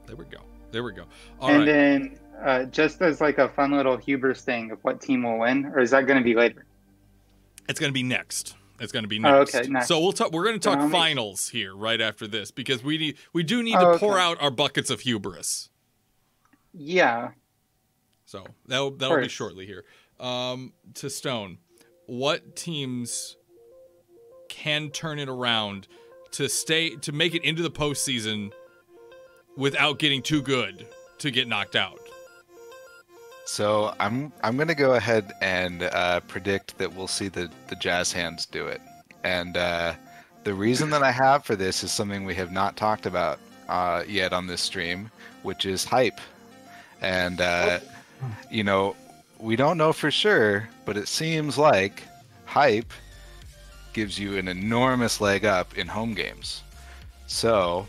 There we go. Then, just as like a fun little hubris thing of what team will win, or is that going to be later? It's going to be next. Oh, okay, next. So we're going to talk finals here right after this, because we do need to pour out our buckets of hubris. Yeah. So that'll be shortly here. To Stone, what teams can turn it around to make it into the postseason without getting too good to get knocked out? So I'm gonna go ahead and predict that we'll see the Jazz Hands do it, and the reason that I have for this is something we have not talked about yet on this stream, which is hype. And we don't know for sure, but it seems like hype gives you an enormous leg up in home games. So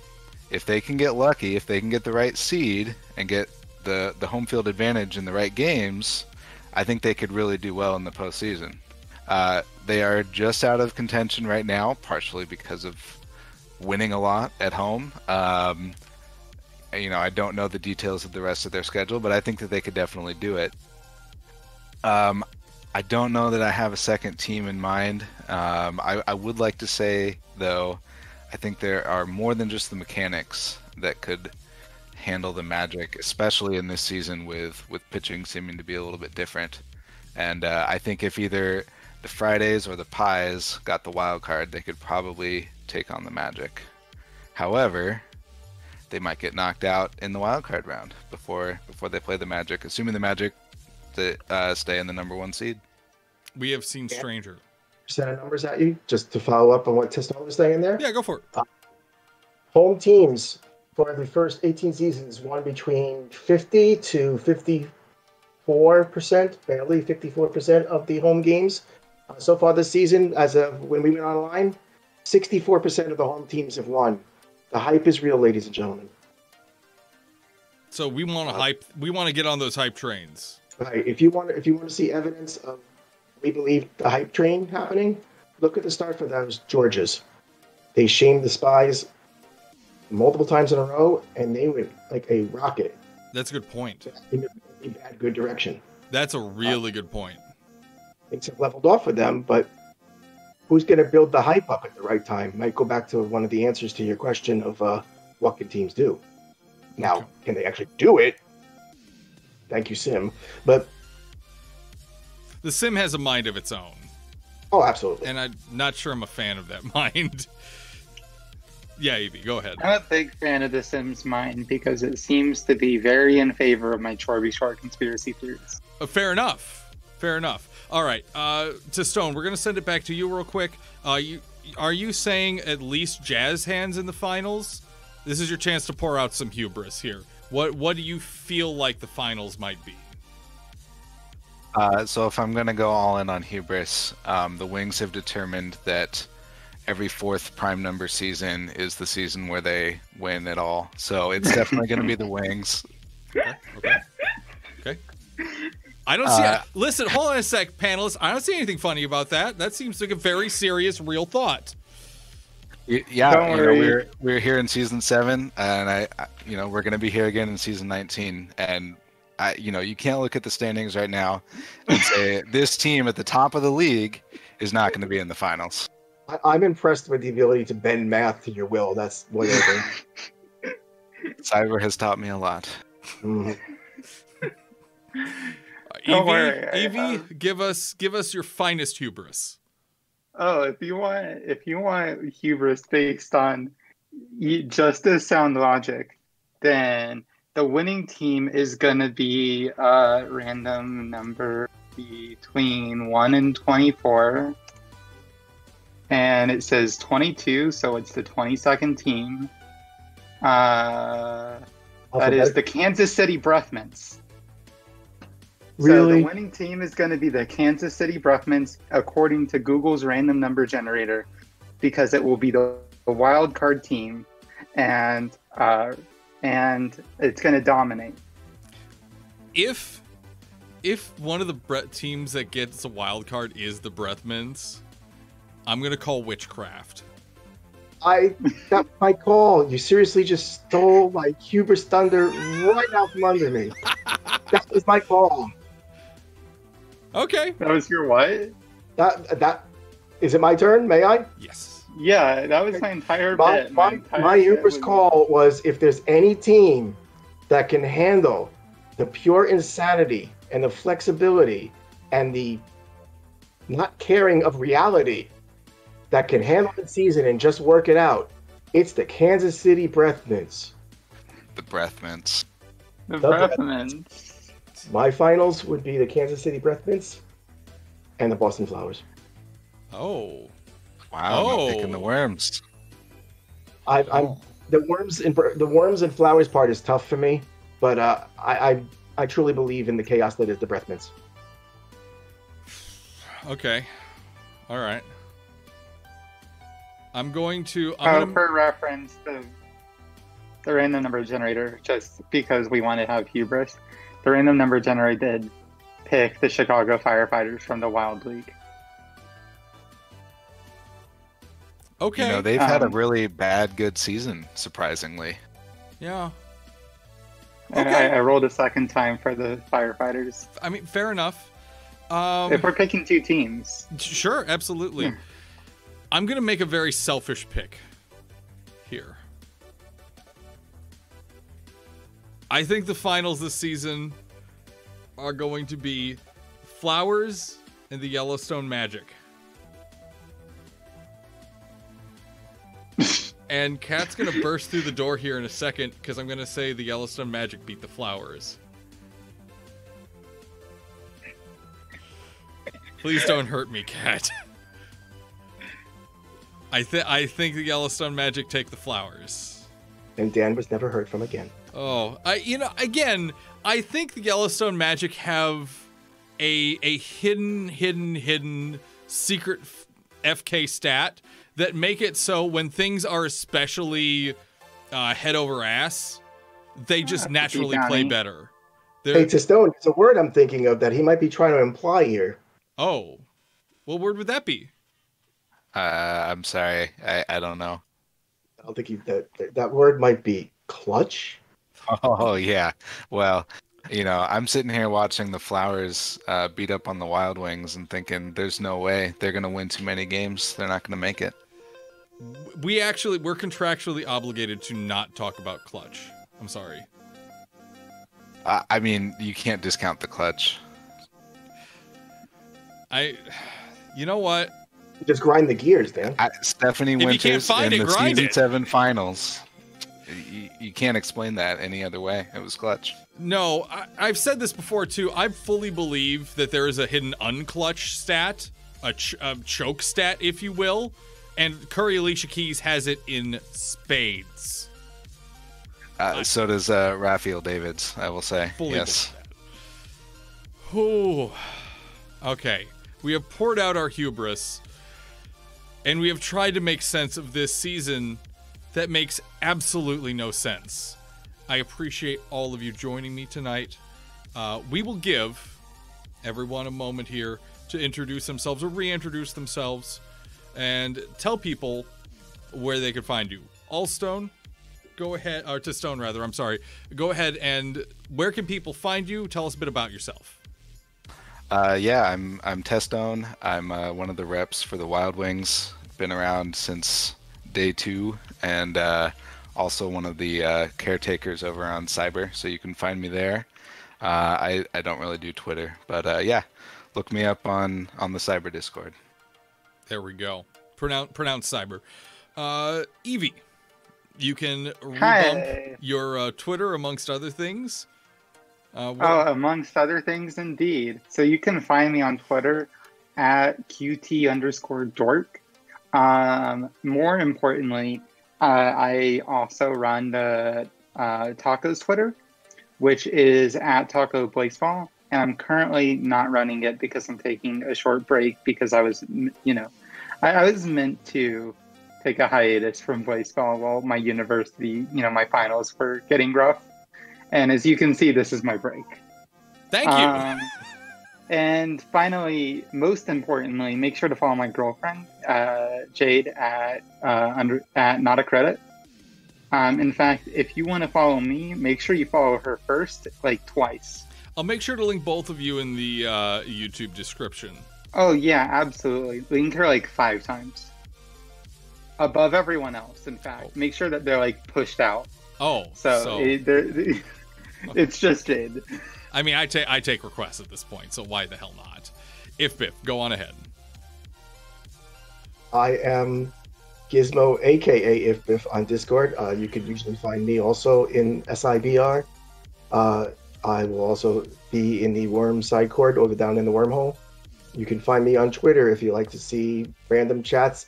if they can get lucky, if they can get the right seed and get the home field advantage in the right games, I think they could really do well in the postseason. They are just out of contention right now, partially because of winning a lot at home. I don't know the details of the rest of their schedule, but I think that they could definitely do it. I don't know that I have a second team in mind. I would like to say, though, I think there are more than just the mechanics that could handle the Magic, especially in this season with pitching seeming to be a little bit different. And I think if either the Fridays or the Pies got the wild card, they could probably take on the Magic. However, they might get knocked out in the wild card round before they play the Magic, assuming the Magic stay in the number 1 seed. We have seen stranger. Set of numbers at you, just to follow up on what Testone was saying there. Yeah, go for it. Home teams for the first 18 seasons won between 50 to 54%, barely 54% of the home games. So far this season, as of when we went online, 64% of the home teams have won. The hype is real, ladies and gentlemen. So we want to hype. We want to get on those hype trains. Right. If you want to see evidence of, we believe, the hype train happening, look at the start for those Georgias. They shamed the Spies multiple times in a row, and they went like a rocket. That's a good point. In a bad, good direction. That's a really good point. Things have leveled off with them, but who's going to build the hype up at the right time? Might go back to one of the answers to your question of what can teams do. Now, Can they actually do it? Thank you, Sim. But the Sim has a mind of its own. Oh, absolutely. And I'm not sure I'm a fan of that mind. Yeah, Evie, go ahead. I'm a big fan of the Sims mind because it seems to be very in favor of my Chorby Shore conspiracy theories. Fair enough. All right, to Stone, we're going to send it back to you real quick. Are you saying at least Jazz hands in the finals? This is your chance to pour out some hubris here. What do you feel like the finals might be? So if I'm going to go all in on hubris, the Wings have determined that every 4th prime number season is the season where they win it all. So it's definitely going to be the Wings. Okay. I don't see. Listen, hold on a sec, panelists. I don't see anything funny about that. That seems like a very serious, real thought. Yeah, we're here in season 7, and we're going to be here again in season 19. And you can't look at the standings right now and say this team at the top of the league is not going to be in the finals. I'm impressed with the ability to bend math to your will. That's whatever. Cyber has taught me a lot. Mm-hmm. Evie, give us your finest hubris. Oh, if you want hubris based on just as sound logic, then the winning team is gonna be a random number between 1 and 24, and it says 22, so it's the 22nd team. That is the Kansas City Breathmints. Really? So the winning team is going to be the Kansas City Breathmints, according to Google's random number generator, because it will be the wild card team, and it's going to dominate. If one of the teams that gets a wild card is the Breathmints, I'm going to call witchcraft. That's my call. You seriously just stole my hubris thunder right out from under me. That was my call. Okay. That was your what? That is it. My turn? May I? Yes. Yeah, that was my entire bit. My hubris call was if there's any team that can handle the pure insanity and the flexibility and the not caring of reality that can handle the season and just work it out, it's the Kansas City Breathmints. The Breathmints. The Breathmints. My finals would be the Kansas City Breathmints and the Boston Flowers. Oh. Wow, I'm picking the Worms. The worms and flowers part is tough for me, but I truly believe in the chaos that is the Breathmints. Okay. All right. For reference, the random number generator, just because we want to have hubris, the random number generator did pick the Chicago Firefighters from the Wild League. Okay. You know, they've had a really good season, surprisingly. Yeah. Okay. I rolled a second time for the firefighters. I mean, fair enough. If we're picking two teams. Sure, absolutely. I'm going to make a very selfish pick here. I think the finals this season are going to be Flowers and the Yellowstone Magic. And Kat's going to burst through the door here in a second because I'm going to say the Yellowstone Magic beat the Flowers. Please don't hurt me, Kat. I think the Yellowstone Magic take the Flowers. And Dan was never heard from again. Oh, again, I think the Yellowstone Magic have a hidden secret FK stat that make it so when things are especially head over ass, they just naturally play better. Hey, to Stone, it's a word I'm thinking of that he might be trying to imply here. Oh, what word would that be? I'm sorry, I don't know. I don't think that word might be clutch. Oh yeah, well, you know, I'm sitting here watching the Flowers beat up on the Wild Wings and thinking, there's no way they're gonna win too many games. They're not gonna make it. We're contractually obligated to not talk about clutch. I'm sorry. I mean, you can't discount the clutch. You know what? Just grind the gears, Dan. Stephanie Winters in the Season 7 finals. You can't explain that any other way. It was clutch. No, I've said this before too. I fully believe that there is a hidden unclutch stat, a choke stat, if you will, and Curry Alicia Keys has it in spades. So does Raphael Davids, I will say. Fully yes. Ooh. Okay. We have poured out our hubris, and we have tried to make sense of this season that makes absolutely no sense. I appreciate all of you joining me tonight. We will give everyone a moment here to introduce themselves or reintroduce themselves and tell people where they can find you. Allstone, go ahead, or to Stone rather, I'm sorry. Go ahead and where can people find you? Tell us a bit about yourself. Yeah, I'm Testone. I'm one of the reps for the Wild Wings. Been around since day 2, and also one of the caretakers over on Cyber, so you can find me there. I don't really do Twitter, but yeah, look me up on the Cyber Discord. There we go. Pronounce Cyber. Evie, you can rebump your Twitter amongst other things. Amongst other things, indeed. So you can find me on Twitter at QT_dork. More importantly, I also run the Taco's Twitter, which is at Taco Blaseball, and I'm currently not running it because I'm taking a short break because I was, I was meant to take a hiatus from Blaseball while my university, my finals were getting rough. And as you can see, this is my break. Thank you. And finally, most importantly, make sure to follow my girlfriend, Jade, at Not a Credit. In fact, if you want to follow me, make sure you follow her first, like twice. I'll make sure to link both of you in the YouTube description. Oh, yeah, absolutely. Link her like 5 times. Above everyone else, in fact. Make sure that they're like pushed out. Oh, it's just Jade. I mean, I take requests at this point, so why the hell not? If Biff, go on ahead. I am Gizmo, aka If Biff, on Discord. You can usually find me also in SIBR. I will also be in the Worm side court over down in the Wormhole. You can find me on Twitter if you like to see random stats,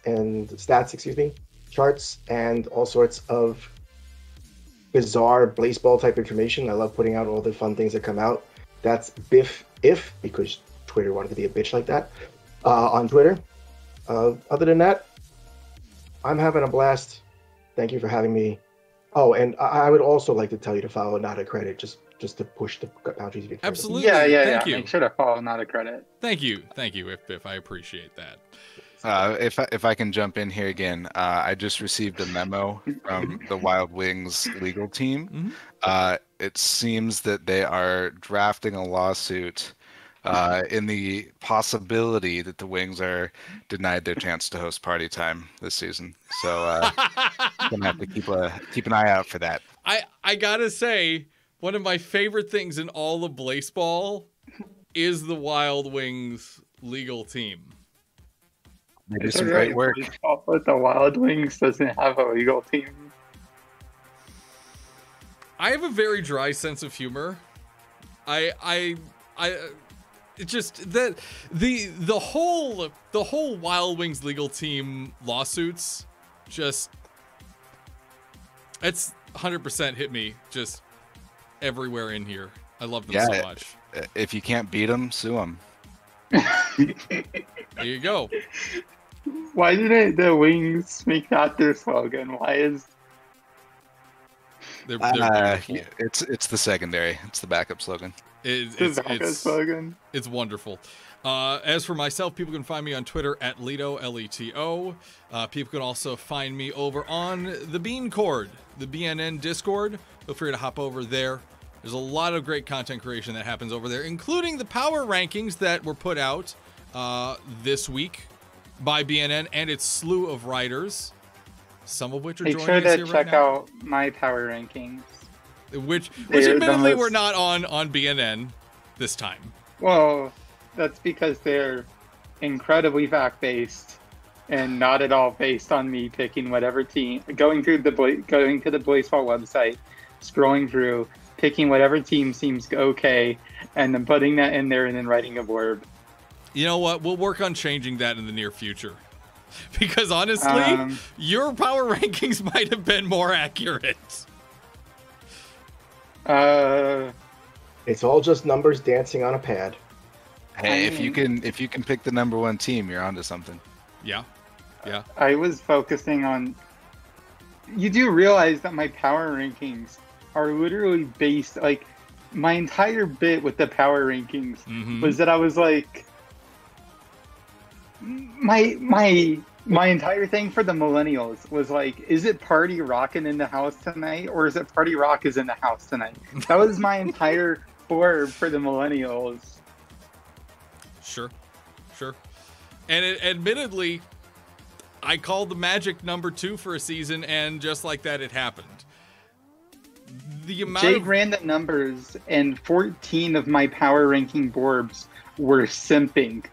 charts, and all sorts of bizarre Blaseball type information. I love putting out all the fun things that come out. That's Biff If, because Twitter wanted to be a bitch like that, on Twitter. Other than that, I'm having a blast. Thank you for having me. Oh, and I would also like to tell you to follow Not a Credit, just to push the boundaries. Absolutely. Yeah. Thank you. Make sure to follow Not a Credit. Thank you, If Biff. I appreciate that. If I can jump in here again, I just received a memo from the Wild Wings legal team. It seems that they are drafting a lawsuit in the possibility that the Wings are denied their chance to host Party Time this season. So gonna have to keep an eye out for that. I gotta say, one of my favorite things in all of Blaseball is the Wild Wings legal team. They do some great work. But the Wild Wings doesn't have a legal team. I have a very dry sense of humor. It just that the whole Wild Wings legal team lawsuits just it's 100% hit me just everywhere in here. I love them so much. If you can't beat them, sue them. There you go. Why didn't the Wings make that their slogan? Why is they're it's the secondary. It's the backup slogan. Slogan? It's wonderful. As for myself, people can find me on Twitter at Leto, Leto. People can also find me over on the Bean Cord, the BNN Discord. Feel free to hop over there. There's a lot of great content creation that happens over there, including the power rankings that were put out this week by BNN and its slew of writers, some of which are joining us here right now. Make sure to check out my power rankings. Which admittedly were not on BNN this time. Well, that's because they're incredibly fact-based and not at all based on me picking whatever team, going to the Blaseball website, scrolling through, picking whatever team seems okay, and then putting that in there and then writing a blurb. You know what? We'll work on changing that in the near future. Because honestly, your power rankings might have been more accurate. It's all just numbers dancing on a pad. Hey, if you can pick the number one team, you're onto something. Yeah. I was focusing on. You do realize that my power rankings are literally based, like, my entire bit with the power rankings was that I was like, my entire thing for the millennials was like, is it party rockin' in the house tonight, or is it party rock is in the house tonight? That was my entire blurb for the millennials. Sure. And admittedly, I called the Magic number 2 for a season, and just like that, it happened. Jade ran the numbers, and 14 of my power ranking blurbs were simping.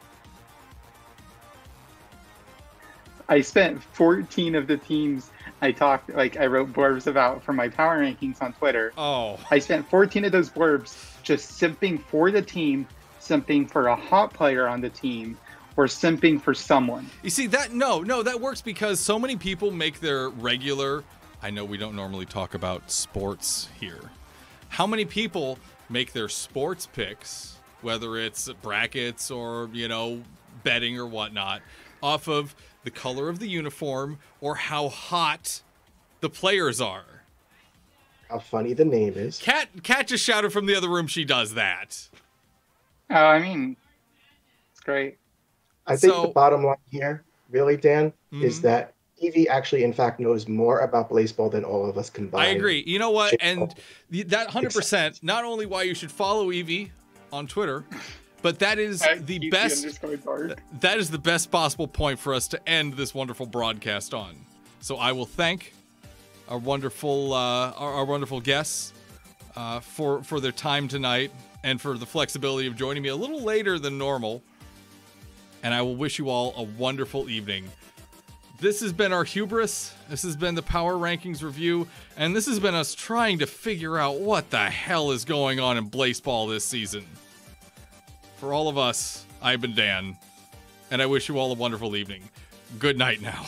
I spent 14 of the teams I wrote blurbs about for my power rankings on Twitter. Oh. I spent 14 of those blurbs just simping for the team, simping for a hot player on the team, or simping for someone. You see, that works because so many people make their regular, I know we don't normally talk about sports here. How many people make their sports picks, whether it's brackets or, betting or whatnot, off of the color of the uniform or how hot the players are? How funny the name is. Kat just shouted from the other room she does that. It's great. I think the bottom line here, really, Dan, is that Evie actually, in fact, knows more about Blaseball than all of us combined. I agree. You know what? And that 100%, not only why you should follow Evie on Twitter, but that is the best. That is the best possible point for us to end this wonderful broadcast on. So I will thank our wonderful guests for their time tonight and for the flexibility of joining me a little later than normal. And I will wish you all a wonderful evening. This has been our hubris. This has been the Power Rankings review. And this has been us trying to figure out what the hell is going on in Blaseball this season. For all of us, I've been Dan. And I wish you all a wonderful evening. Good night now.